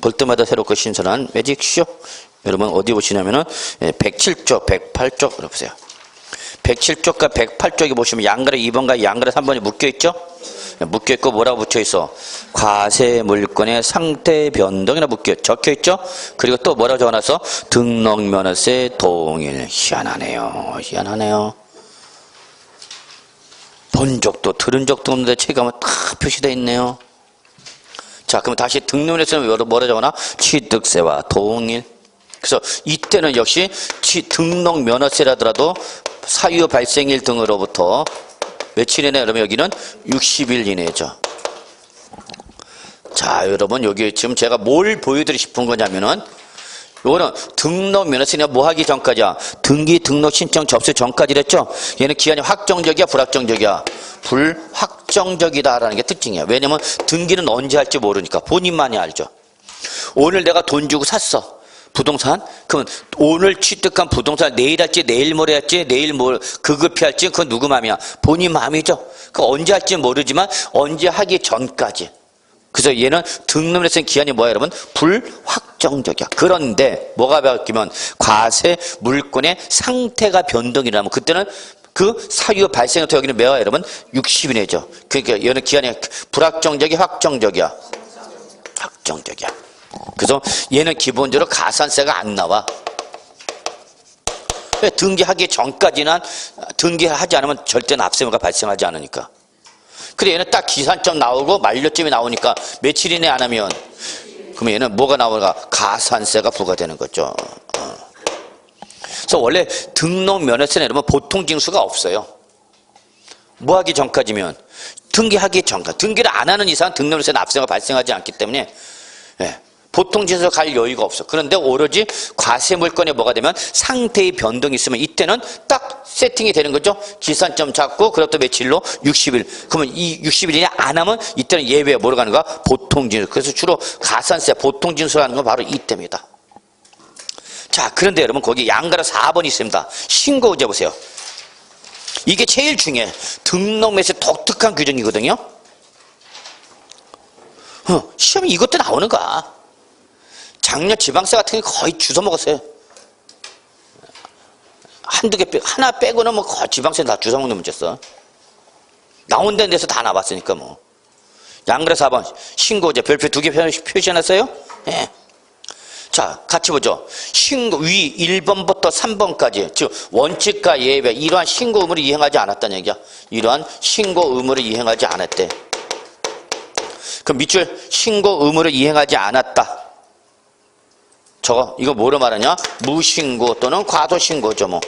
볼 때마다 새롭고 신선한 매직쇼. 여러분 어디 보시냐면은 107쪽, 108쪽 보세요. 107쪽과 108쪽에 보시면 양가래 2번과 양가래 3번이 묶여있죠? 묶여있고 뭐라고 붙여있어? 과세 물권의 상태 변동이라 적혀있죠? 그리고 또 뭐라고 적어놨어? 등록면허세 동일. 희한하네요. 희한하네요. 본 적도 들은 적도 없는데 체감은 다 표시되어 있네요. 자, 그럼 다시 등록면허세는 뭐라 적어놔? 취득세와 동일. 그래서 이때는 역시 등록면허세라더라도 사유 발생일 등으로부터 며칠 이내? 여러분 여기는 60일 이내죠. 자, 여러분 여기 지금 제가 뭘 보여드리고 싶은 거냐면은 요거는 등록면허세는 뭐 하기 전까지야? 등기 등록 신청 접수 전까지랬죠? 얘는 기한이 확정적이야 불확정적이야? 불확정적이다라는 게 특징이야. 왜냐면 등기는 언제 할지 모르니까 본인만이 알죠. 오늘 내가 돈 주고 샀어. 부동산? 그러면 오늘 취득한 부동산 내일 할지 내일 모레 할지 내일 급히 할지 그건 누구 마음이야? 본인 마음이죠. 그 언제 할지 모르지만 언제 하기 전까지. 그래서 얘는 등록면허세 기한이 뭐야 여러분? 불확정적이야. 그런데 뭐가 바뀌면 과세 물권의 상태가 변동이라면 그때는 그 사유 발생부터 여기는 뭐야 여러분? 60일이죠. 그러니까 얘는 기한이 불확정적이야 확정적이야? 확정적이야. 그래서 얘는 기본적으로 가산세가 안 나와. 등기하기 전까지는 등기하지 않으면 절대 납세가 발생하지 않으니까. 그래 얘는 딱 기산점 나오고 만료점이 나오니까 며칠 이내 안 하면 그러면 얘는 뭐가 나오는가? 가산세가 부과되는 거죠. 그래서 원래 등록면허세는 여러분 보통 징수가 없어요. 뭐 하기 전까지면 등기하기 전까지. 등기를 안 하는 이상 등록면허세 납세가 발생하지 않기 때문에 보통 징수로 갈 여유가 없어. 그런데 오로지 과세 물건에 뭐가 되면 상태의 변동이 있으면 이때는 딱 세팅이 되는 거죠. 기산점 잡고 그것도 며칠로 60일. 그러면 이 60일이냐 안 하면 이때는 예외 뭐로 가는가? 보통 징수. 그래서 주로 가산세 보통 징수라는 건 바로 이때입니다. 자, 그런데 여러분 거기 양가로 4번이 있습니다. 신고의제 보세요. 이게 제일 중요해. 등록면허세 독특한 규정이거든요. 시험에 이것도 나오는 거야. 작년 지방세 같은 게 거의 주워 먹었어요. 한두 개 하나 빼고는 뭐 거의 지방세 다 주워 먹는 문제였어. 나온 데서 다 나왔으니까 뭐. 양가래 4번 신고제 별표 2개 표시해놨어요? 예. 자, 같이 보죠. 신고 위 1번부터 3번까지 즉 원칙과 예외 이러한 신고 의무를 이행하지 않았다는 얘기야. 이러한 신고 의무를 이행하지 않았대. 그럼 밑줄 신고 의무를 이행하지 않았다. 저거 이거 뭐로 말하냐? 무신고 또는 과도신고죠 뭐.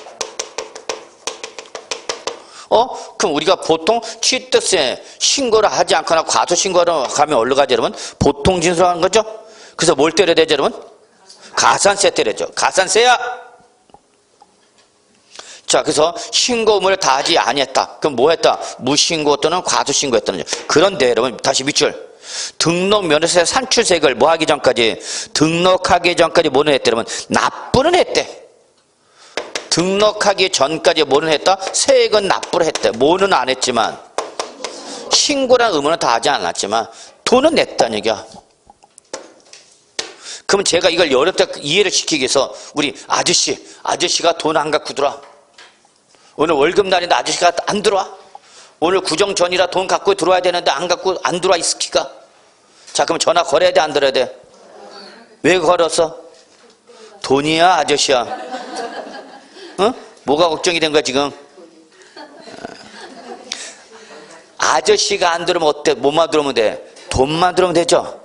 그럼 우리가 보통 취득세 신고를 하지 않거나 과도신고를 가면 어디로 가죠 여러분? 보통 징수하는 거죠. 그래서 뭘 때려야 되죠 여러분? 가산세 때려죠. 가산세야. 자, 그래서 신고 의무를 다하지 아니했다. 그럼 뭐 했다? 무신고 또는 과도신고 했다는 거죠. 그런데 여러분 다시 밑줄 등록면허세 산출세액을 뭐 하기 전까지 등록하기 전까지 뭐는 했대 여러분? 납부는 했대. 등록하기 전까지 뭐는 했다? 세액은 납부를 했대. 뭐는 안 했지만 신고라는 의무는 다 하지 않았지만 돈은 냈다는 얘기야. 그럼 제가 이걸 여러 때 이해를 시키기 위해서 우리 아저씨가 돈 안 갖고 들어와. 오늘 월급날인데 아저씨가 안 들어와. 오늘 구정 전이라 돈 갖고 들어와야 되는데 안 갖고 안 들어와 이 스키가. 자, 그럼 전화 걸어야 돼 안 들어야 돼? 왜 걸었어? 돈이야 아저씨야? 뭐가 걱정이 된 거야 지금? 아저씨가 안 들어오면 어때? 뭐만 들어오면 돼? 돈만 들어오면 되죠?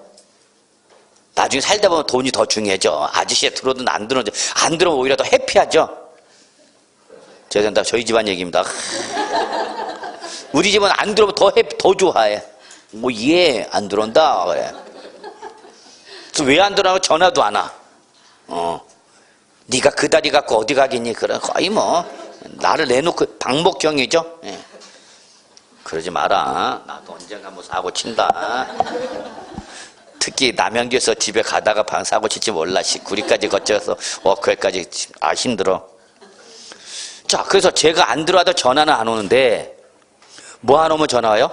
나중에 살다 보면 돈이 더 중요해져. 아저씨가 들어오든 안 들어오든 안 들어오면 오히려 더 해피하죠? 죄송합니다. 저희 집안 얘기입니다. 우리 집은 안 들어오면 더 좋아해. 뭐, 안 들어온다. 그래. 그래서 왜 안 들어오면 전화도 안 와. 네가 그 다리 갖고 어디 가겠니? 그래. 거의 뭐, 나를 내놓고, 방목경이죠? 예. 그러지 마라. 나도 언젠가 뭐 사고 친다. 특히 남양주에서 집에 가다가 방 사고 칠지 몰라. 구리까지 거쳐서 워크웨이까지 힘들어. 자, 그래서 제가 안 들어와도 전화는 안 오는데 뭐 안 오면 전화 와요?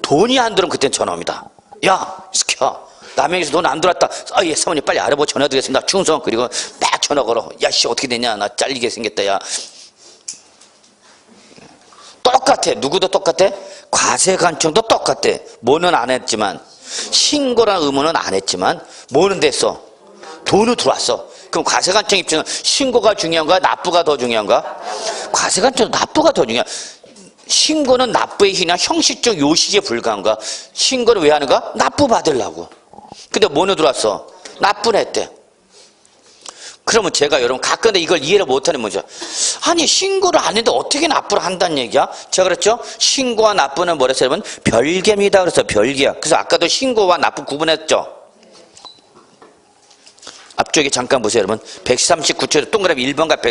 돈이 안 들어오면 그땐 전화 옵니다. 야, 시켜. 남양주에서 돈 안 들어왔다. 아, 예, 사모님 빨리 알아보고 전화 드리겠습니다. 충성. 그리고 막 전화 걸어. 야, 씨, 어떻게 되냐? 나 잘리게 생겼다, 야. 똑같아. 누구도 똑같아? 과세관청도 똑같아. 뭐는 안 했지만, 신고랑 의무는 안 했지만, 뭐는 됐어? 돈은 들어왔어. 그럼 과세관청 입장은 신고가 중요한가? 납부가 더 중요한가? 과세관청도 납부가 더 중요해. 신고는 납부의 희나 형식적 요식에 불과한가? 신고를 왜 하는가? 납부 받으려고. 근데 뭐는 들어왔어? 납부를 했대. 그러면 제가 여러분 가끔데 이걸 이해를 못하는 거죠. 아니 신고를 안 했는데 어떻게 납부를 한다는 얘기야? 제가 그랬죠? 신고와 납부는 뭐랬어요 여러분? 별개입니다. 그래서 별개야. 그래서 아까도 신고와 납부 구분했죠? 앞쪽에 잠깐 보세요 여러분. 139초에 동그라미 1번과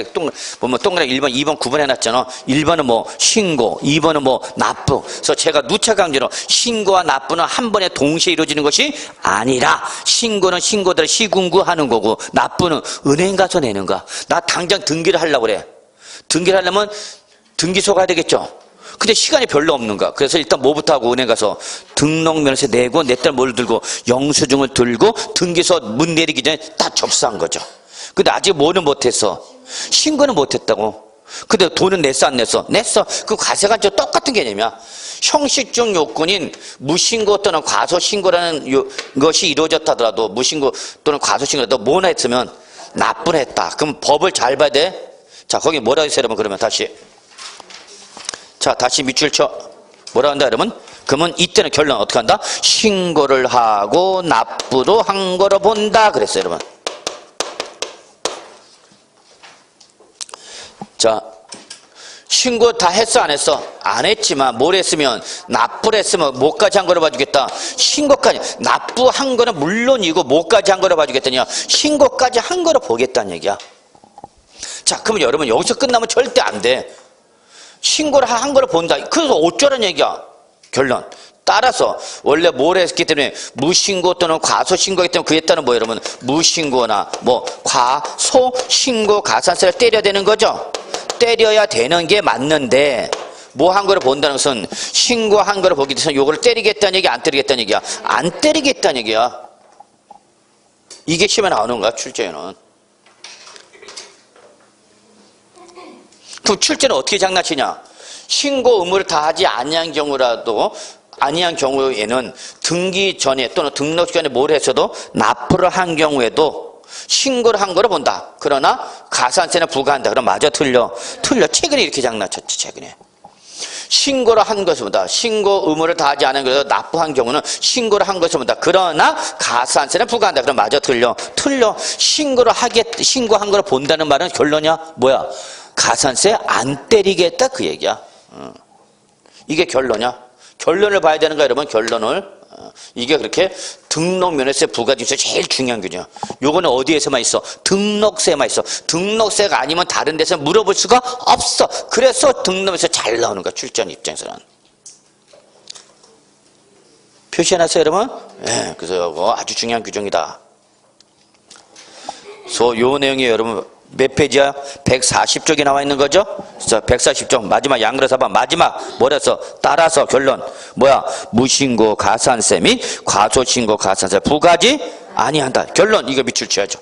보면 동그라미 1번 2번 구분해놨잖아. 1번은 뭐 신고, 2번은 뭐 납부. 그래서 제가 누차 강조로 신고와 납부는 한 번에 동시에 이루어지는 것이 아니라 신고는 신고대로 시군구하는 거고 납부는 은행 가서 내는 거야. 나 당장 등기를 하려고 그래. 등기를 하려면 등기소 가야 되겠죠. 근데 시간이 별로 없는 거야. 그래서 일단 뭐부터 하고 은행 가서 등록면허세 내고 내 딸 뭘 들고 영수증을 들고 등기소 문 내리기 전에 다 접수한 거죠. 근데 아직 뭐는 못했어? 신고는 못했다고. 근데 돈은 냈어 안 냈어? 냈어. 그 과세관청 똑같은 개념이야. 형식적 요건인 무신고 또는 과소신고라는 것이 이루어졌다더라도 무신고 또는 과소신고라도 뭐나 했으면 납부를 했다. 그럼 법을 잘 봐야 돼. 자 거기 뭐라 했어요 여러분? 그러면 자, 다시 밑줄 쳐. 뭐라 한다, 여러분? 그러면 이때는 결론 어떻게 한다? 신고를 하고 납부도 한 거로 본다. 그랬어요, 여러분. 자, 신고 다 했어, 안 했어? 안 했지만, 뭘 했으면, 납부를 했으면, 뭐까지 한 거로 봐주겠다? 신고까지. 납부한 거는 물론이고, 뭐까지 한 거로 봐주겠다냐? 신고까지 한 거로 보겠다는 얘기야. 자, 그러면 여러분, 여기서 끝나면 절대 안 돼. 신고를 한 거를 본다. 그래서 어쩌라는 얘기야. 결론. 따라서 원래 뭘 했기 때문에 무신고 또는 과소신고이기 때문에 그에 따른 뭐 여러분 무신고나 뭐 과소신고 가산세를 때려야 되는 거죠. 때려야 되는 게 맞는데 뭐 한 거를 본다는 것은 신고한 거를 보기 위해서 요거를 때리겠다는 얘기 안 때리겠다는 얘기야. 안 때리겠다는 얘기야. 이게 시험에 나오는 거야 출제에는. 그럼 출제는 어떻게 장난치냐? 신고 의무를 다하지 아니한 경우에는 등기 전에 또는 등록 전에 뭘 했어도 납부를 한 경우에도 신고를 한 거를 본다. 그러나 가산세는 부과한다. 그럼 맞아 틀려? 틀려. 최근에 이렇게 장난쳤지 최근에. 신고를 한 것을 본다. 신고 의무를 다하지 않은 경우에도 납부한 경우는 신고를 한 것을 본다. 그러나 가산세는 부과한다. 그럼 맞아 틀려? 틀려. 신고한 거를 본다는 말은 결론이야? 뭐야? 가산세 안 때리겠다 그 얘기야. 이게 결론이야. 결론을 봐야 되는 거야 여러분. 결론을. 이게 그렇게 등록면허세 부과 중에서 제일 중요한 규정이야. 요거는 어디에서만 있어? 등록세만 있어. 등록세가 아니면 다른 데서 물어볼 수가 없어. 그래서 등록면허세 잘 나오는 거야 출전 입장에서는. 표시해놨어요 여러분? 네, 그래서 이거 아주 중요한 규정이다. 그래서 요 내용이 여러분 몇 페이지야? 140쪽에 나와 있는 거죠? 자, 140쪽 마지막 양그릇 4번 마지막 뭐랬어? 따라서 결론 뭐야? 무신고 가산세 및 과소신고 가산세 부과하지 아니한다. 결론 이거 밑줄 쳐야죠.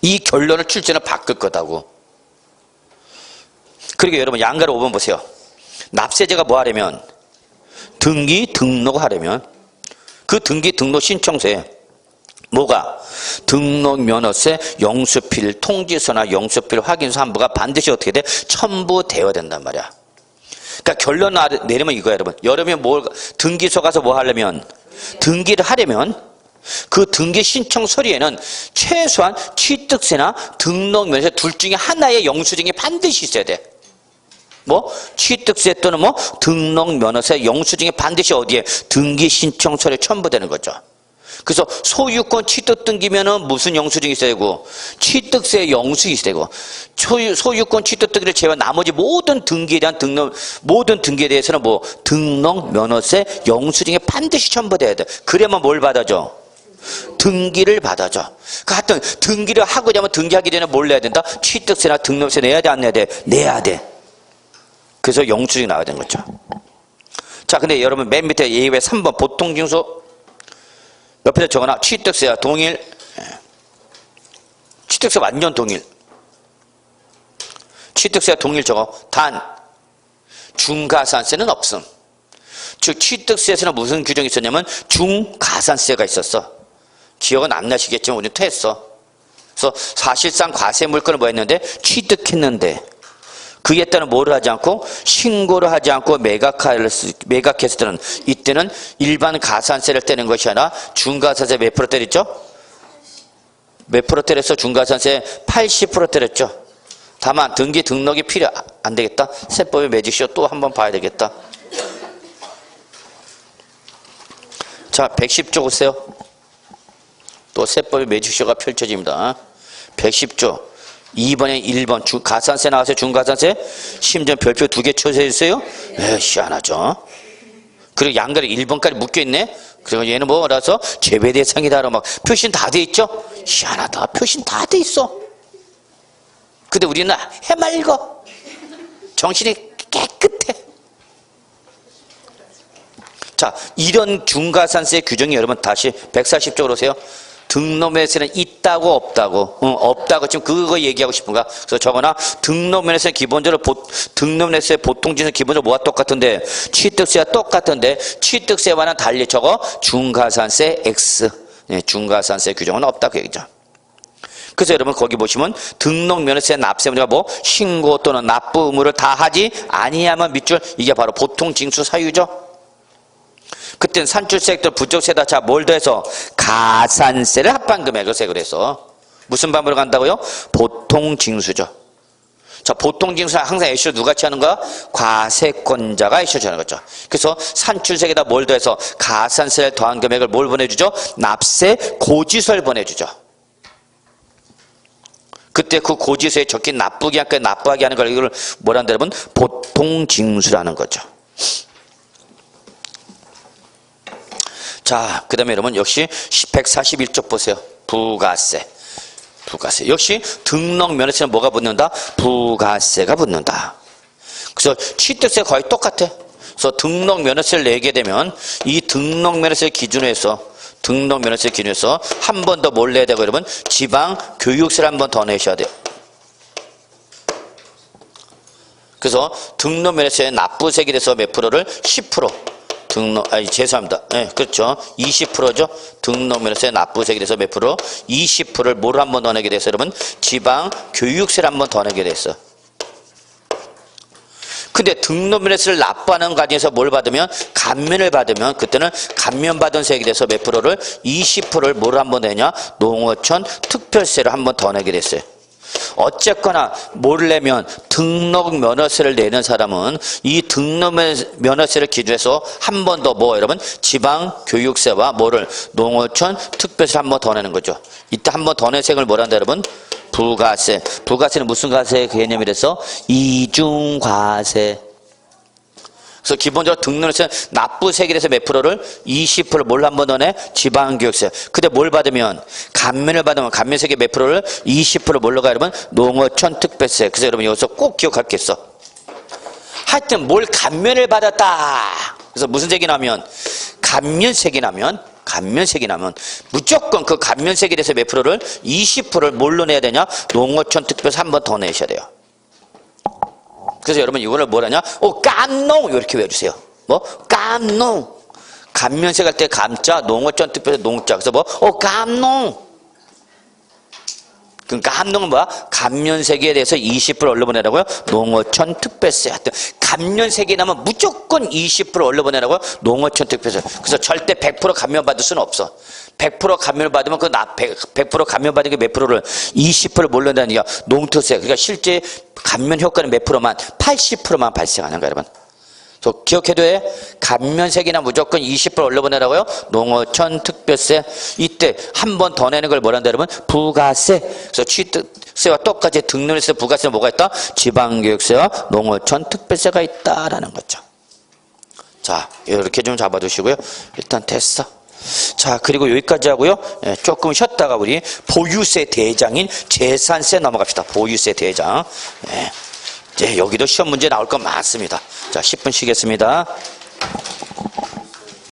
이 결론을 출제는 바꿀 거다고. 그리고 여러분 양가로 5번 보세요. 납세자가 뭐 하려면 등기 등록하려면 그 등기 등록 신청서에 뭐가? 등록면허세 영수필 통지서나 영수필 확인서 한부가 반드시 어떻게 돼? 첨부되어야 된단 말이야. 그러니까 결론 내리면 이거야 여러분. 여러분이 등기소 가서 뭐 하려면 등기를 하려면 그 등기 신청 서류에는 최소한 취득세나 등록면허세 둘 중에 하나의 영수증이 반드시 있어야 돼. 뭐 취득세 또는 뭐 등록면허세 영수증이 반드시 어디에? 등기 신청 서류에 첨부되는 거죠. 그래서 소유권 취득 등기면은 무슨 영수증이 있어야 되고, 취득세 영수증이 있어야 되고, 소유권 취득 등기를 제외한 나머지 모든 등기에 대한 모든 등기에 대해서는 뭐, 등록, 면허세, 영수증에 반드시 첨부돼야 돼. 그래야만 뭘 받아줘? 등기를 받아줘. 그 하여튼, 등기를 하고 자면 등기하기 전에 뭘 내야 된다? 취득세나 등록세 내야 돼, 안 내야 돼? 내야 돼. 그래서 영수증이 나와야 되는 거죠. 자, 근데 여러분 맨 밑에 예외 3번 보통징수 옆에다 적어놔. 취득세와 동일. 취득세 완전 동일. 취득세와 동일 적어. 단 중가산세는 없음. 즉 취득세에서는 무슨 규정이 있었냐면 중가산세가 있었어. 기억은 안 나시겠지만 우리는 퇴했어. 그래서 사실상 과세 물건을 뭐 했는데 취득했는데 그에 따른 뭐를 하지 않고 신고를 하지 않고 매각했을 때는 이때는 일반 가산세를 떼는 것이 아니라 중가산세 몇 프로 때렸죠? 몇 프로 때렸어? 중가산세 80% 때렸죠. 다만 등기 등록이 필요 안 되겠다. 세법의 매직쇼 또 한번 봐야 되겠다. 자, 110조 보세요. 또 세법의 매직쇼가 펼쳐집니다. 110조 2번에 1번 가산세 나왔어요. 중가산세 심지어 별표 2개 쳐주세요. 희한하죠. 그리고 양가리 1번까지 묶여있네. 그리고 얘는 뭐라서 제외 대상이다라고 막 표시는 다 돼 있죠. 희한하다. 표시는 다 돼 있어. 근데 우리는 해맑어. 정신이 깨끗해. 자, 이런 중가산세 규정이 여러분 다시 140쪽으로 오세요. 등록면에서는 있다고 없다고? 없다고 지금 그거 얘기하고 싶은가? 그래서 적어놔. 등록면에서 기본적으로 등록면에서의 보통지수는 기본적으로 뭐가 똑같은데? 취득세와 똑같은데 취득세와는 달리 적어 중가산세 X. 네, 중가산세 규정은 없다 그 얘기죠. 그래서 여러분 거기 보시면 등록면허세 납세문제가 뭐 신고 또는 납부 의무를 다하지 아니하면 밑줄 이게 바로 보통징수 사유죠. 그때는 산출세액들 부족세다. 자, 뭘 더해서 가산세를 합반금액을 세고 그래서 무슨 방법으로 간다고요? 보통징수죠. 자, 보통징수 항상 애쇼 누가 취하는 거야? 과세권자가 애쇼 취하는 거죠. 그래서 산출세에다 뭘 더해서 가산세를 더한 금액을 뭘 보내주죠? 납세 고지서를 보내주죠. 그때 그 고지서에 적힌 납부하게 하는 걸 이걸 뭐라 한다 여러분? 보통징수라는 거죠. 자, 그 다음에 여러분 역시 141쪽 보세요. 부가세. 역시 등록면허세는 뭐가 붙는다? 부가세가 붙는다. 그래서 취득세 거의 똑같아. 그래서 등록면허세를 내게 되면 이 등록면허세 기준으로 해서 한 번 더 뭘 내야 되고 여러분? 지방교육세를 한 번 더 내셔야 돼요. 그래서 등록면허세 납부세에 대해서 몇 프로를? 10%. 죄송합니다. 네, 그렇죠. 20%죠. 등록면허세 납부세에 대해서 몇 프로? 20%를 뭐를 한 번 더 내게 돼서 여러분? 지방 교육세를 한 번 더 내게 됐어. 근데 등록면허세를 납부하는 과정에서 뭘 받으면? 감면을 받으면 그때는 감면받은 세액에 대해서 몇 프로를? 20%를 뭐를 한 번 내냐? 농어촌 특별세를 한 번 더 내게 됐어요. 어쨌거나 뭘 내면 등록면허세를 내는 사람은 이 등록면허세를 기준해서 한 번 더 뭐 여러분 지방교육세와 뭐를 농어촌 특별세 한 번 더 내는 거죠. 이때 한 번 더 낸 세금을 뭐라 한다 여러분? 부가세. 부가세는 무슨 가세 개념이라서? 이중과세. 그래서 기본적으로 등록세 납부세액에 대해서 몇 프로를? 20%를 뭘 한 번 더 내? 지방교육세. 근데 뭘 받으면? 감면을 받으면 감면세액의 몇 프로를? 20% 뭘로 가 여러분? 농어촌 특별세. 그래서 여러분 여기서 꼭 기억할 게 있어. 하여튼 뭘 감면을 받았다. 그래서 무슨 세액이 나면? 감면세액이 나면 무조건 그 감면세액에 대해서 몇 프로를? 20%를 뭘로 내야 되냐? 농어촌 특별세 한 번 더 내셔야 돼요. 그래서 여러분 이거를 뭐라냐? 깜농 이렇게 외워주세요. 뭐? 깜농. 감면세 갈 때 감자, 농어촌 특별세 농자. 그래서 뭐? 깜농. 그럼 깜농은 뭐야? 감면세액에 대해서 20% 얼려보내라고요? 농어촌 특별세. 하여튼 감면세액이 나면 무조건 20% 얼려보내라고요? 농어촌 특별세. 그래서 절대 100% 감면받을 수는 없어. 100% 감면을 받으면 그 100% 감면받은 게 몇 프로를? 20%를 뭘로 내는 게 농특세. 그러니까 실제 감면 효과는 몇 프로만? 80%만 발생하는 거야, 여러분. 또 기억해둬야 돼. 감면세기나 무조건 20% 올려보내라고요. 농어촌 특별세. 이때 한 번 더 내는 걸 뭐란다 그러면 부가세. 그래서 취득세와 똑같이 등록세 부가세 뭐가 있다? 지방교육세와 농어촌 특별세가 있다라는 거죠. 자, 이렇게 좀 잡아두시고요. 일단 됐어. 자, 그리고 여기까지 하고요. 조금 쉬었다가 우리 보유세 대장인 재산세 넘어갑시다. 보유세 대장. 이제 여기도 시험 문제 나올 건 많습니다. 자, 10분 쉬겠습니다.